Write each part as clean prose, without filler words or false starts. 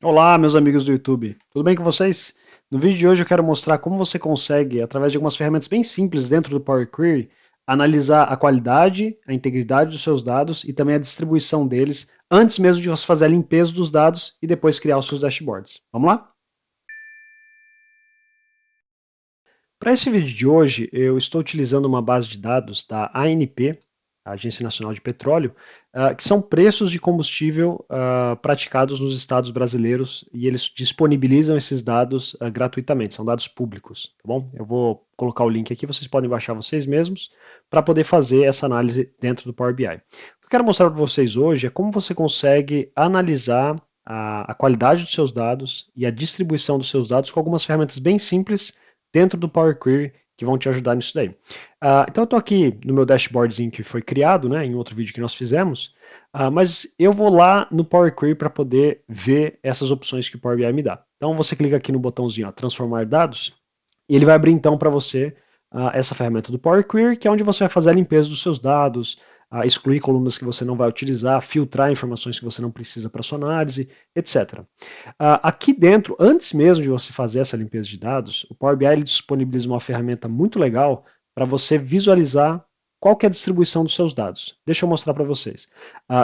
Olá, meus amigos do YouTube, tudo bem com vocês? No vídeo de hoje eu quero mostrar como você consegue, através de algumas ferramentas bem simples dentro do Power Query, analisar a qualidade, a integridade dos seus dados e também a distribuição deles, antes mesmo de você fazer a limpeza dos dados e depois criar os seus dashboards. Vamos lá? Para esse vídeo de hoje, eu estou utilizando uma base de dados da ANP, a Agência Nacional de Petróleo, que são preços de combustível praticados nos estados brasileiros e eles disponibilizam esses dados gratuitamente, são dados públicos, tá bom? Eu vou colocar o link aqui, vocês podem baixar vocês mesmos para poder fazer essa análise dentro do Power BI. O que eu quero mostrar para vocês hoje é como você consegue analisar a qualidade dos seus dados e a distribuição dos seus dados com algumas ferramentas bem simples dentro do Power Query que vão te ajudar nisso daí. Então eu estou aqui no meu dashboardzinho que foi criado, né, em outro vídeo que nós fizemos, mas eu vou lá no Power Query para poder ver essas opções que o Power BI me dá. Então você clica aqui no botãozinho, ó, transformar dados, e ele vai abrir então para você essa ferramenta do Power Query, que é onde você vai fazer a limpeza dos seus dados, excluir colunas que você não vai utilizar, filtrar informações que você não precisa para sua análise, etc. Aqui dentro, antes mesmo de você fazer essa limpeza de dados, o Power BI ele disponibiliza uma ferramenta muito legal para você visualizar qual que é a distribuição dos seus dados. Deixa eu mostrar para vocês.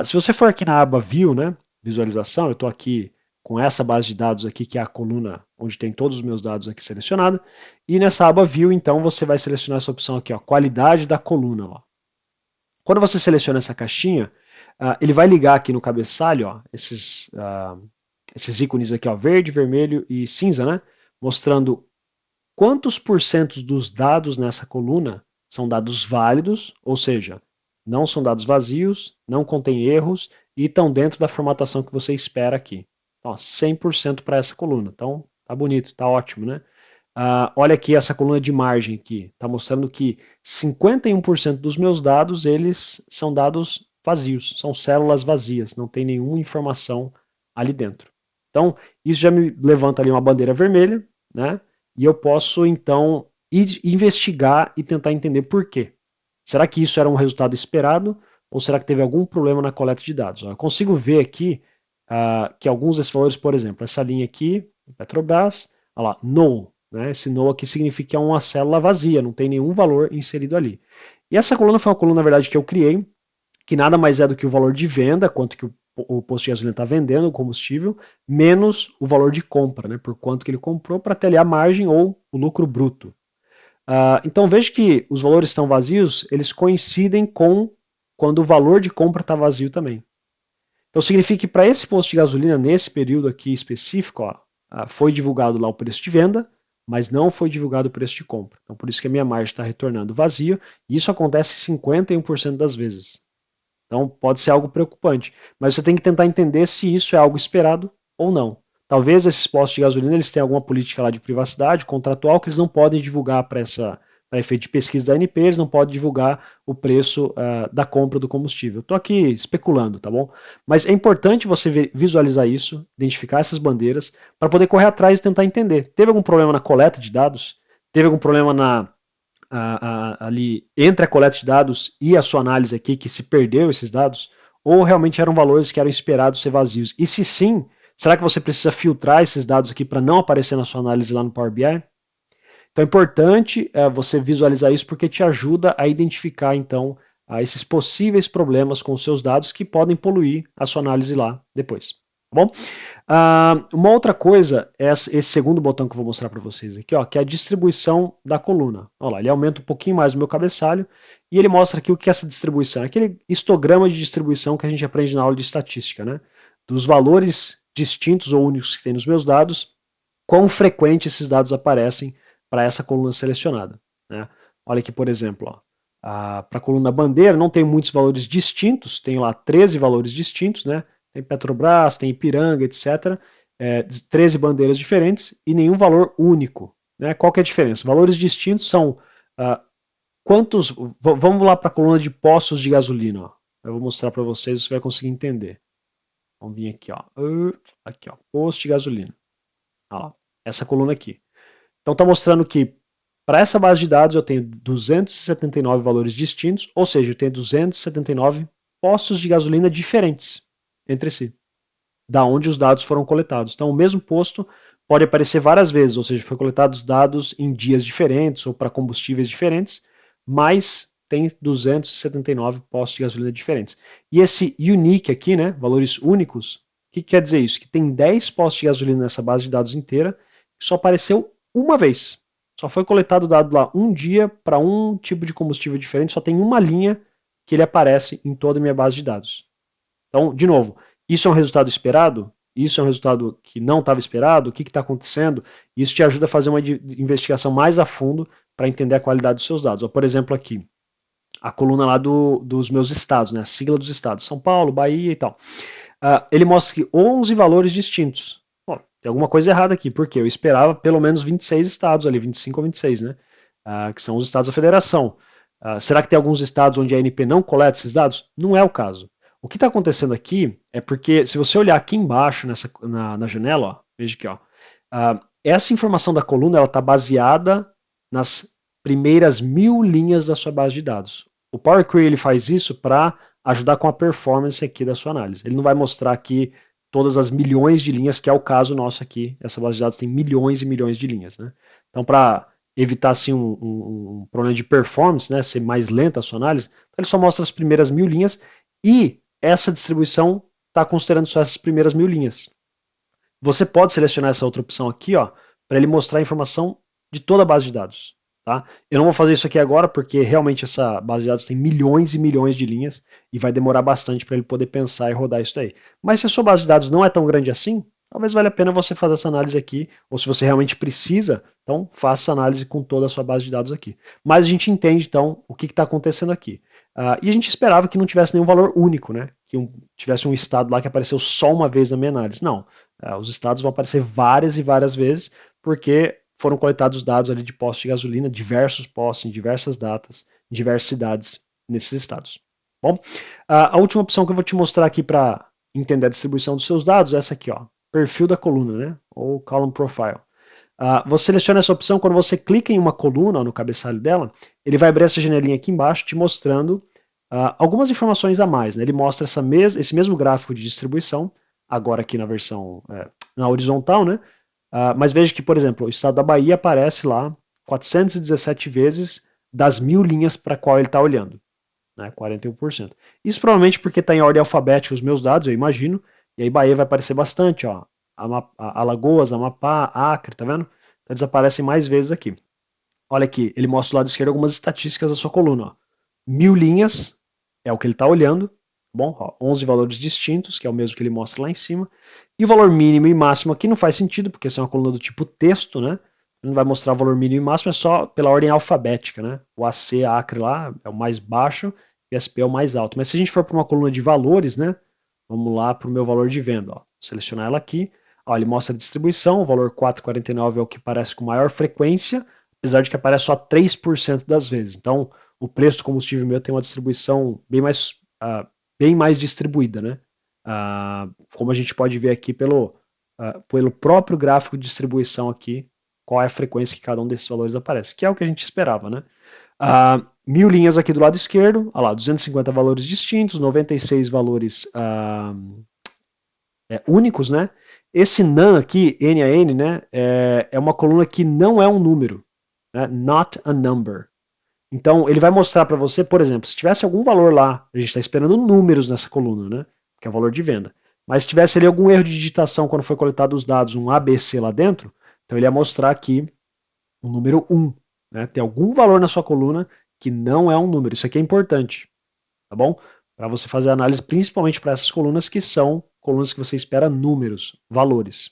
Se você for aqui na aba View, né, visualização, eu estou aqui com essa base de dados aqui, que é a coluna onde tem todos os meus dados aqui selecionados, e nessa aba View, então, você vai selecionar essa opção aqui, ó, qualidade da coluna. Ó. Quando você seleciona essa caixinha, ele vai ligar aqui no cabeçalho, ó, esses ícones aqui, ó, verde, vermelho e cinza, né? Mostrando quantos porcentos dos dados nessa coluna são dados válidos, ou seja, não são dados vazios, não contém erros e estão dentro da formatação que você espera aqui. Então, 100% para essa coluna. Então, tá bonito, tá ótimo, né? Olha aqui essa coluna de margem aqui, está mostrando que 51% dos meus dados eles são dados vazios, são células vazias, não tem nenhuma informação ali dentro. Então, isso já me levanta ali uma bandeira vermelha, né? E eu posso então investigar e tentar entender por quê. Será que isso era um resultado esperado ou será que teve algum problema na coleta de dados? Eu consigo ver aqui que alguns desses valores, por exemplo, essa linha aqui, Petrobras, olha lá, null, né? Esse null aqui significa que é uma célula vazia, não tem nenhum valor inserido ali. E essa coluna foi uma coluna, na verdade, que eu criei, que nada mais é do que o valor de venda, quanto que o posto de gasolina está vendendo o combustível, menos o valor de compra, né? Por quanto que ele comprou, para ter ali a margem ou o lucro bruto. Então veja que os valores estão vazios, eles coincidem com quando o valor de compra está vazio também. Então significa que para esse posto de gasolina, nesse período aqui específico, ó, foi divulgado lá o preço de venda, mas não foi divulgado o preço de compra. Então por isso que a minha margem está retornando vazio, e isso acontece 51% das vezes. Então pode ser algo preocupante, mas você tem que tentar entender se isso é algo esperado ou não. Talvez esses postos de gasolina eles tenham alguma política lá de privacidade contratual que eles não podem divulgar para efeito de pesquisa da ANP, eles não podem divulgar o preço da compra do combustível. Estou aqui especulando, tá bom? Mas é importante você visualizar isso, identificar essas bandeiras, para poder correr atrás e tentar entender. Teve algum problema na coleta de dados? Teve algum problema ali entre a coleta de dados e a sua análise aqui que se perdeu esses dados? Ou realmente eram valores que eram esperados ser vazios? E se sim, será que você precisa filtrar esses dados aqui para não aparecer na sua análise lá no Power BI? Então é importante você visualizar isso porque te ajuda a identificar então esses possíveis problemas com os seus dados que podem poluir a sua análise lá depois. Tá bom? Uma outra coisa é esse segundo botão que eu vou mostrar para vocês aqui, ó, que é a distribuição da coluna. Olha lá, ele aumenta um pouquinho mais o meu cabeçalho e ele mostra aqui o que é essa distribuição. É aquele histograma de distribuição que a gente aprende na aula de estatística, né? Dos valores distintos ou únicos que tem nos meus dados, quão frequente esses dados aparecem para essa coluna selecionada. Né? Olha aqui, por exemplo, para a coluna bandeira não tem muitos valores distintos, tem lá 13 valores distintos, né? Tem Petrobras, tem Ipiranga, etc. 13 bandeiras diferentes e nenhum valor único. Né? Qual que é a diferença? Valores distintos são quantos. Vamos lá para a coluna de postos de gasolina. Ó. Eu vou mostrar para vocês, você vai conseguir entender. Vamos vir aqui, ó. Aqui, ó. Posto de gasolina. Ó, essa coluna aqui. Então está mostrando que para essa base de dados eu tenho 279 valores distintos, ou seja, eu tenho 279 postos de gasolina diferentes entre si. da onde os dados foram coletados. Então, o mesmo posto pode aparecer várias vezes, ou seja, foi coletados dados em dias diferentes ou para combustíveis diferentes, mas tem 279 postos de gasolina diferentes. E esse unique aqui, né, valores únicos, o que quer dizer isso? Que tem 10 postos de gasolina nessa base de dados inteira, que só apareceu uma vez. Só foi coletado dado lá um dia para um tipo de combustível diferente, só tem uma linha que ele aparece em toda a minha base de dados. Então, de novo, isso é um resultado esperado? Isso é um resultado que não estava esperado? O que está acontecendo? Isso te ajuda a fazer uma investigação mais a fundo para entender a qualidade dos seus dados. Por exemplo, aqui, a coluna lá dos meus estados, né, a sigla dos estados, São Paulo, Bahia e tal. Ele mostra que 11 valores distintos. Bom, tem alguma coisa errada aqui, porque eu esperava pelo menos 26 estados ali, 25 ou 26, né? Que são os estados da federação. Será que tem alguns estados onde a ANP não coleta esses dados? Não é o caso. O que está acontecendo aqui é porque, se você olhar aqui embaixo na janela, ó, veja aqui, ó, essa informação da coluna está baseada nas primeiras 1000 linhas da sua base de dados. O Power Query ele faz isso para ajudar com a performance aqui da sua análise. Ele não vai mostrar aqui todas as milhões de linhas, que é o caso nosso aqui. Essa base de dados tem milhões e milhões de linhas. Né? Então, para evitar assim, um problema de performance, né, ser mais lenta a sua análise, então ele só mostra as primeiras 1000 linhas e essa distribuição está considerando só essas primeiras 1000 linhas. Você pode selecionar essa outra opção aqui, para ele mostrar a informação de toda a base de dados. Tá? Eu não vou fazer isso aqui agora porque realmente essa base de dados tem milhões e milhões de linhas e vai demorar bastante para ele poder pensar e rodar isso daí. Mas se a sua base de dados não é tão grande assim, talvez valha a pena você fazer essa análise aqui, ou se você realmente precisa, então faça essa análise com toda a sua base de dados aqui. Mas a gente entende então o que está acontecendo aqui. E a gente esperava que não tivesse nenhum valor único, né? Que tivesse um estado lá que apareceu só uma vez na minha análise. Não, os estados vão aparecer várias e várias vezes, porque foram coletados dados ali de postos de gasolina, diversos postos, em diversas datas, em diversas cidades nesses estados. Bom, a última opção que eu vou te mostrar aqui para entender a distribuição dos seus dados é essa aqui, ó, perfil da coluna, né, ou column profile. Você seleciona essa opção, quando você clica em uma coluna, ó, no cabeçalho dela, ele vai abrir essa janelinha aqui embaixo, te mostrando algumas informações a mais. Né? Ele mostra esse mesmo gráfico de distribuição, agora aqui na versão na horizontal, né? Mas veja que, por exemplo, o estado da Bahia aparece lá 417 vezes das 1000 linhas para qual ele está olhando, né, 41%. Isso provavelmente porque está em ordem alfabética os meus dados, eu imagino, e aí Bahia vai aparecer bastante, ó, Alagoas, Amapá, Acre, tá vendo? Então eles aparecem mais vezes aqui. Olha aqui, ele mostra do lado esquerdo algumas estatísticas da sua coluna. Ó. 1000 linhas é o que ele está olhando, bom, ó, 11 valores distintos, que é o mesmo que ele mostra lá em cima, e o valor mínimo e máximo aqui não faz sentido, porque essa é uma coluna do tipo texto, né? Não vai mostrar o valor mínimo e máximo, é só pela ordem alfabética, né? O AC, Acre lá é o mais baixo e o SP é o mais alto. Mas se a gente for para uma coluna de valores, né? Vamos lá para o meu valor de venda, ó. Selecionar ela aqui, ó, ele mostra a distribuição, o valor 4,49 é o que aparece com maior frequência, apesar de que aparece só 3% das vezes. Então, o preço do combustível meu tem uma distribuição bem mais distribuída, né? Como a gente pode ver aqui pelo próprio gráfico de distribuição aqui, qual é a frequência que cada um desses valores aparece, que é o que a gente esperava, né? 1000 linhas aqui do lado esquerdo, olha lá, 250 valores distintos, 96 valores únicos, né? Esse NaN aqui, NaN, né, é uma coluna que não é um número, né? Not a number. Então, ele vai mostrar para você, por exemplo, se tivesse algum valor lá, a gente está esperando números nessa coluna, né? Que é o valor de venda. Mas se tivesse ali algum erro de digitação quando foi coletado os dados, um ABC lá dentro, então ele ia mostrar aqui o número 1. Né? Tem algum valor na sua coluna que não é um número. Isso aqui é importante, tá bom? Para você fazer análise, principalmente para essas colunas que são colunas que você espera números, valores.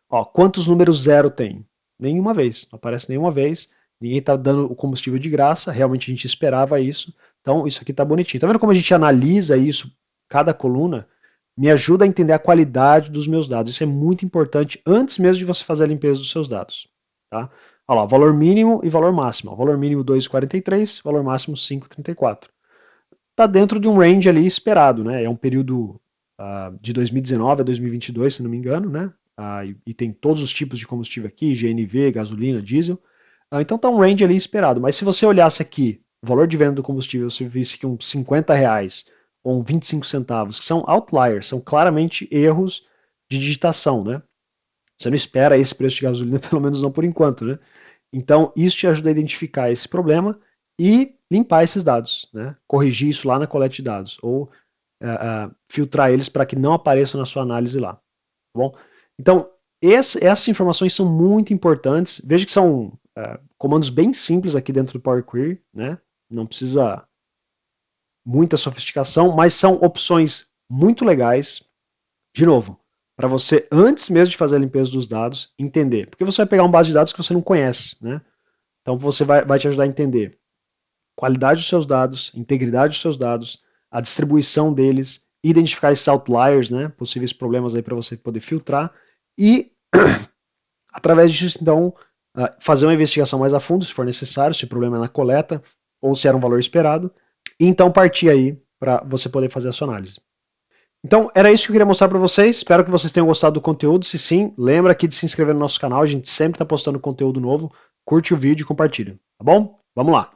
Ó, quantos números zero tem? Nenhuma vez, não aparece nenhuma vez. Ninguém está dando o combustível de graça, realmente a gente esperava isso. Então, isso aqui está bonitinho. Tá vendo como a gente analisa isso, cada coluna? Me ajuda a entender a qualidade dos meus dados. Isso é muito importante antes mesmo de você fazer a limpeza dos seus dados. Tá? Olha lá, valor mínimo e valor máximo. Ó, valor mínimo 2,43, valor máximo 5,34. Está dentro de um range ali esperado, né? É um período de 2019 a 2022, se não me engano, né? E tem todos os tipos de combustível aqui, GNV, gasolina, diesel. Então está um range ali esperado. Mas se você olhasse aqui, o valor de venda do combustível, você visse que uns R$50, ou 25 centavos, que são outliers, são claramente erros de digitação, né? Você não espera esse preço de gasolina, pelo menos não por enquanto, né? Então, isso te ajuda a identificar esse problema e limpar esses dados, né? Corrigir isso lá na coleta de dados, ou filtrar eles para que não apareçam na sua análise lá, tá bom? Então, essas informações são muito importantes. Veja que são comandos bem simples aqui dentro do Power Query, né? Não precisa muita sofisticação, mas são opções muito legais. De novo, para você, antes mesmo de fazer a limpeza dos dados, entender. Porque você vai pegar uma base de dados que você não conhece, né? Então você vai te ajudar a entender qualidade dos seus dados, integridade dos seus dados, a distribuição deles, identificar esses outliers, né? Possíveis problemas aí para você poder filtrar e através disso, então, fazer uma investigação mais a fundo, se for necessário, se o problema é na coleta ou se era um valor esperado, e então partir aí para você poder fazer a sua análise. Então, era isso que eu queria mostrar para vocês. Espero que vocês tenham gostado do conteúdo. Se sim, lembra aqui de se inscrever no nosso canal. A gente sempre está postando conteúdo novo. Curte o vídeo e compartilha, tá bom? Vamos lá!